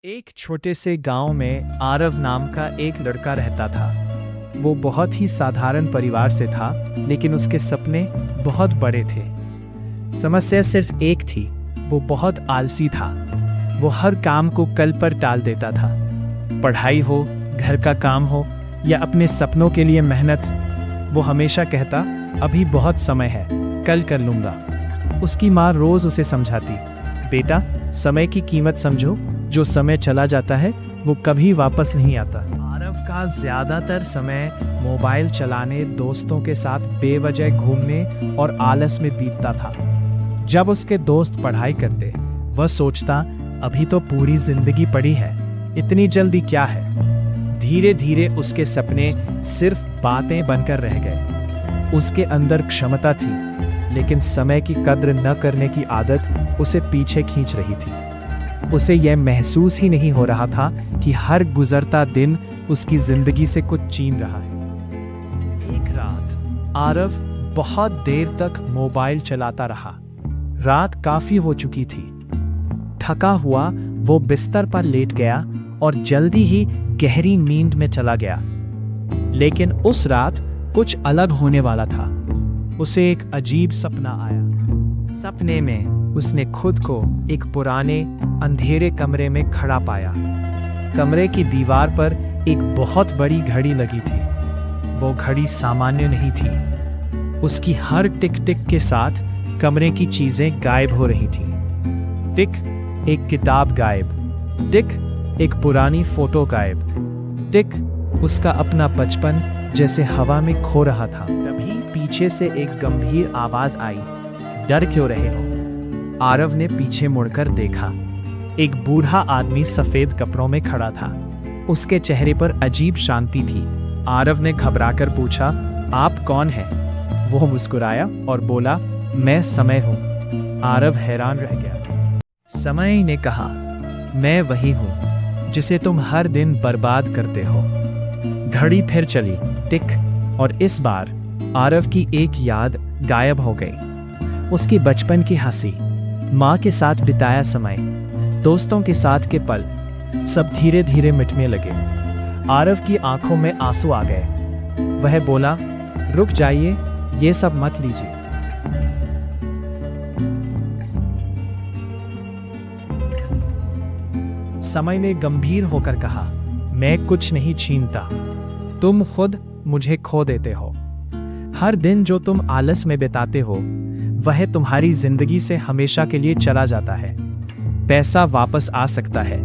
एक छोटे से गांव में आरव नाम का एक लड़का रहता था। वो बहुत ही साधारण परिवार से था, लेकिन उसके सपने बहुत बड़े थे। समस्या सिर्फ एक थी, वो बहुत आलसी था। वो हर काम को कल पर टाल देता था। पढ़ाई हो, घर का काम हो या अपने सपनों के लिए मेहनत, वो हमेशा कहता, अभी बहुत समय है, कल कर लूंगा। उसकी माँ रोज उसे समझाती, बेटा समय की कीमत समझो, जो समय चला जाता है वो कभी वापस नहीं आता। आरव का ज्यादातर समय मोबाइल चलाने, दोस्तों के साथ बेवजह घूमने और आलस में बीतता था। जब उसके दोस्त पढ़ाई करते, वह सोचता, अभी तो पूरी जिंदगी पड़ी है, इतनी जल्दी क्या है। धीरे धीरे उसके सपने सिर्फ बातें बनकर रह गए। उसके अंदर क्षमता थी, लेकिन समय की कद्र न करने की आदत उसे पीछे खींच रही थी। उसे यह महसूस ही नहीं हो रहा था कि हर गुजरता दिन उसकी जिंदगी से कुछ छीन रहा है। एक रात आरव बहुत देर तक मोबाइल चलाता रहा। रात काफी हो चुकी थी। थका हुआ वो बिस्तर पर लेट गया और जल्दी ही गहरी नींद में चला गया। लेकिन उस रात कुछ अलग होने वाला था। उसे एक अजीब सपना आया। सपने में उसने खुद को एक पुराने अंधेरे कमरे में खड़ा पाया। कमरे की दीवार पर एक बहुत बड़ी घड़ी लगी थी। वो घड़ी सामान्य नहीं थी। उसकी हर टिक टिक के साथ कमरे की चीजें गायब हो रही थीं। टिक, एक किताब गायब। टिक, एक पुरानी फोटो गायब। टिक, उसका अपना बचपन जैसे हवा में खो रहा था। तभी पीछे से एक गंभीर आवाज आई, डर क्यों रहे हो? आरव ने पीछे मुड़कर देखा। एक बूढ़ा आदमी सफेद कपड़ों में खड़ा था। उसके चेहरे पर अजीब शांति थी। आरव ने घबराकर पूछा, आप कौन हैं? वो मुस्कुराया और बोला, मैं समय हूं। आरव हैरान रह गया। समय ने कहा, मैं वही हूं जिसे तुम हर दिन बर्बाद करते हो। घड़ी फिर चली, टिक, और इस बार आरव की एक याद गायब हो गई। उसकी बचपन की हंसी, माँ के साथ बिताया समय, दोस्तों के साथ के पल, सब धीरे धीरे मिटने लगे। आरव की आंखों में आंसू आ गए। वह बोला, रुक जाइए, ये सब मत लीजिए। समय ने गंभीर होकर कहा, मैं कुछ नहीं छीनता, तुम खुद मुझे खो देते हो। हर दिन जो तुम आलस में बिताते हो, वह तुम्हारी जिंदगी से हमेशा के लिए चला जाता है। पैसा वापस आ सकता है,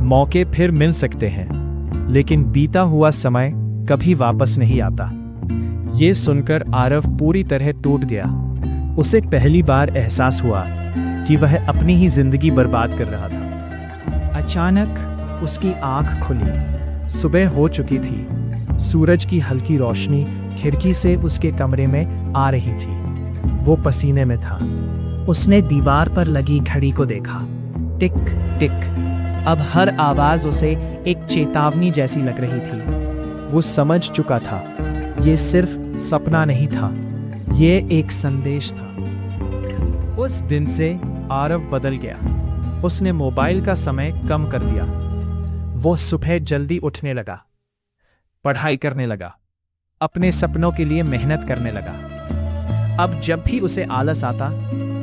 मौके फिर मिल सकते हैं, लेकिन बीता हुआ समय कभी वापस नहीं आता। ये सुनकर आरव पूरी तरह टूट गया। उसे पहली बार एहसास हुआ कि वह अपनी ही जिंदगी बर्बाद कर रहा था। अचानक उसकी आंख खुली। सुबह हो चुकी थी। सूरज की हल्की रोशनी खिड़की से उसके कमरे में आ रही थी। वो पसीने में था। उसने दीवार पर लगी घड़ी को देखा। टिक टिक। अब हर आवाज उसे एक चेतावनी जैसी लग रही थी। वो समझ चुका था, ये सिर्फ सपना नहीं था, ये एक संदेश था। उस दिन से आरव बदल गया। उसने मोबाइल का समय कम कर दिया। वो सुबह जल्दी उठने लगा, पढ़ाई करने लगा, अपने सपनों के लिए मेहनत करने लगा। अब जब भी उसे आलस आता,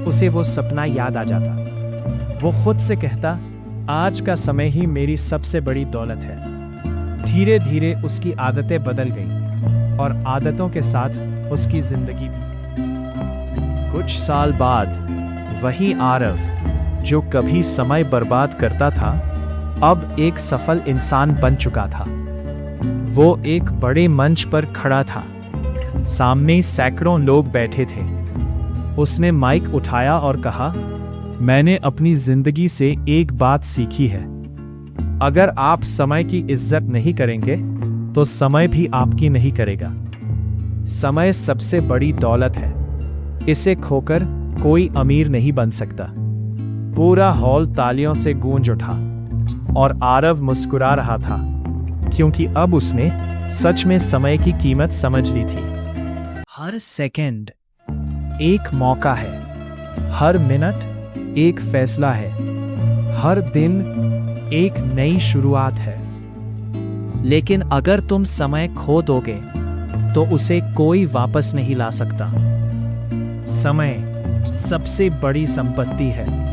उसे वो सपना याद आ जाता। वो खुद से कहता, आज का समय ही मेरी सबसे बड़ी दौलत है। धीरे धीरे उसकी आदतें बदल गईं और आदतों के साथ उसकी जिंदगी भी। कुछ साल बाद वही आरव जो कभी समय बर्बाद करता था, अब एक सफल इंसान बन चुका था। वो एक बड़े मंच पर खड़ा था। सामने सैकड़ों लोग बैठे थे। उसने माइक उठाया और कहा, मैंने अपनी जिंदगी से एक बात सीखी है। अगर आप समय की इज्जत नहीं करेंगे, तो समय भी आपकी नहीं करेगा। समय सबसे बड़ी दौलत है। इसे खोकर कोई अमीर नहीं बन सकता। पूरा हॉल तालियों से गूंज उठा और आरव मुस्कुरा रहा था, क्योंकि अब उसने सच में समय की कीमत समझ ली थी। हर सेकंड एक मौका है, हर मिनट एक फैसला है, हर दिन एक नई शुरुआत है। लेकिन अगर तुम समय खो दोगे तो उसे कोई वापस नहीं ला सकता। समय सबसे बड़ी संपत्ति है।